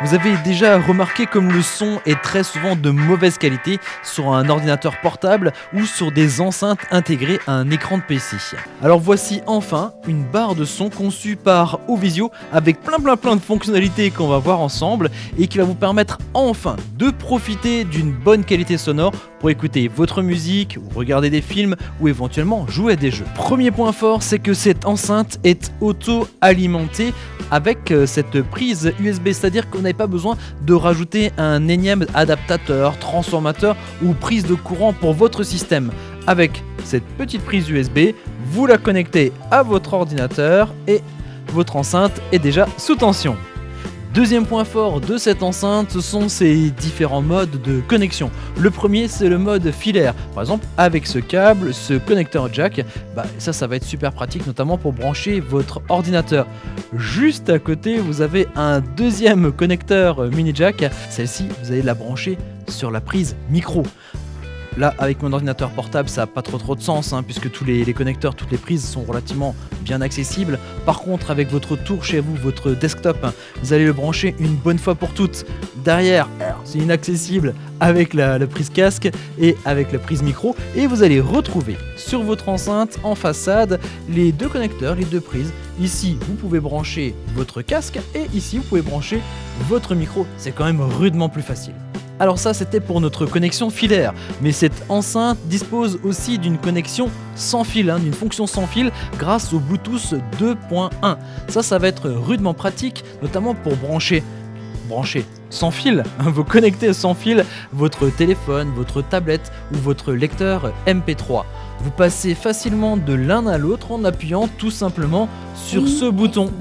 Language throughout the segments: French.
Vous avez déjà remarqué comme le son est très souvent de mauvaise qualité sur un ordinateur portable ou sur des enceintes intégrées à un écran de PC. Alors voici enfin une barre de son conçue par Ovisio avec plein de fonctionnalités qu'on va voir ensemble et qui va vous permettre enfin de profiter d'une bonne qualité sonore pour écouter votre musique, ou regarder des films ou éventuellement jouer à des jeux. Premier point fort, c'est que cette enceinte est auto-alimentée avec cette prise USB, c'est-à-dire qu'on n'avait pas besoin de rajouter un énième adaptateur, transformateur ou prise de courant pour votre système. Avec cette petite prise USB, vous la connectez à votre ordinateur et votre enceinte est déjà sous tension. Deuxième point fort de cette enceinte, ce sont ses différents modes de connexion. Le premier, c'est le mode filaire. Par exemple, avec ce câble, ce connecteur jack, ça va être super pratique, notamment pour brancher votre ordinateur. Juste à côté, vous avez un deuxième connecteur mini jack. Celle-ci, vous allez la brancher sur la prise micro. Là, avec mon ordinateur portable, ça n'a pas trop de sens, puisque tous les connecteurs, toutes les prises sont relativement bien accessibles. Par contre, avec votre tour chez vous, votre desktop, vous allez le brancher une bonne fois pour toutes. Derrière, c'est inaccessible avec la prise casque et avec la prise micro. Et vous allez retrouver sur votre enceinte, en façade, les deux connecteurs, les deux prises. Ici, vous pouvez brancher votre casque et ici, vous pouvez brancher votre micro. C'est quand même rudement plus facile. Alors ça, c'était pour notre connexion filaire, mais cette enceinte dispose aussi d'une connexion sans fil, d'une fonction sans fil grâce au Bluetooth 2.1. Ça va être rudement pratique, notamment pour brancher sans fil, vous connectez sans fil votre téléphone, votre tablette ou votre lecteur MP3. Vous passez facilement de l'un à l'autre en appuyant tout simplement sur ce bouton.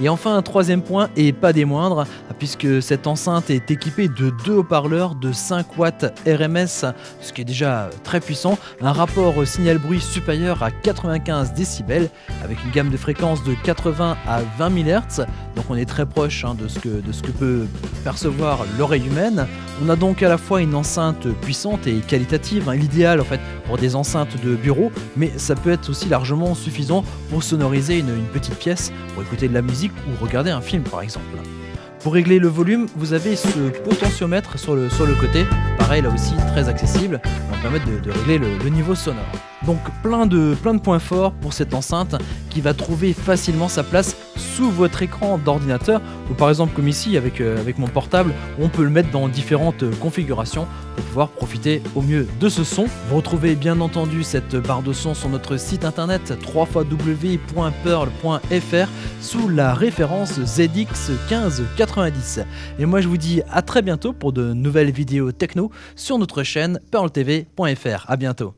Et enfin un troisième point, et pas des moindres, puisque cette enceinte est équipée de deux haut-parleurs de 5 watts RMS, ce qui est déjà très puissant, un rapport signal-bruit supérieur à 95 décibels, avec une gamme de fréquences de 80 à 20 MHz, donc on est très proche de ce que peut percevoir l'oreille humaine. On a donc à la fois une enceinte puissante et qualitative, l'idéal en fait pour des enceintes de bureau, mais ça peut être aussi largement suffisant pour sonoriser une petite pièce, pour écouter de la musique ou regarder un film par exemple. Pour régler le volume, vous avez ce potentiomètre sur le côté, pareil là aussi très accessible, qui va permettre de régler le niveau sonore. Donc plein de points forts pour cette enceinte qui va trouver facilement sa place sous votre écran d'ordinateur ou par exemple comme ici avec mon portable, on peut le mettre dans différentes configurations pour pouvoir profiter au mieux de ce son. Vous retrouvez bien entendu cette barre de son sur notre site internet www.pearl.fr sous la référence ZX1590. Et moi je vous dis à très bientôt pour de nouvelles vidéos techno sur notre chaîne pearltv.fr. À bientôt.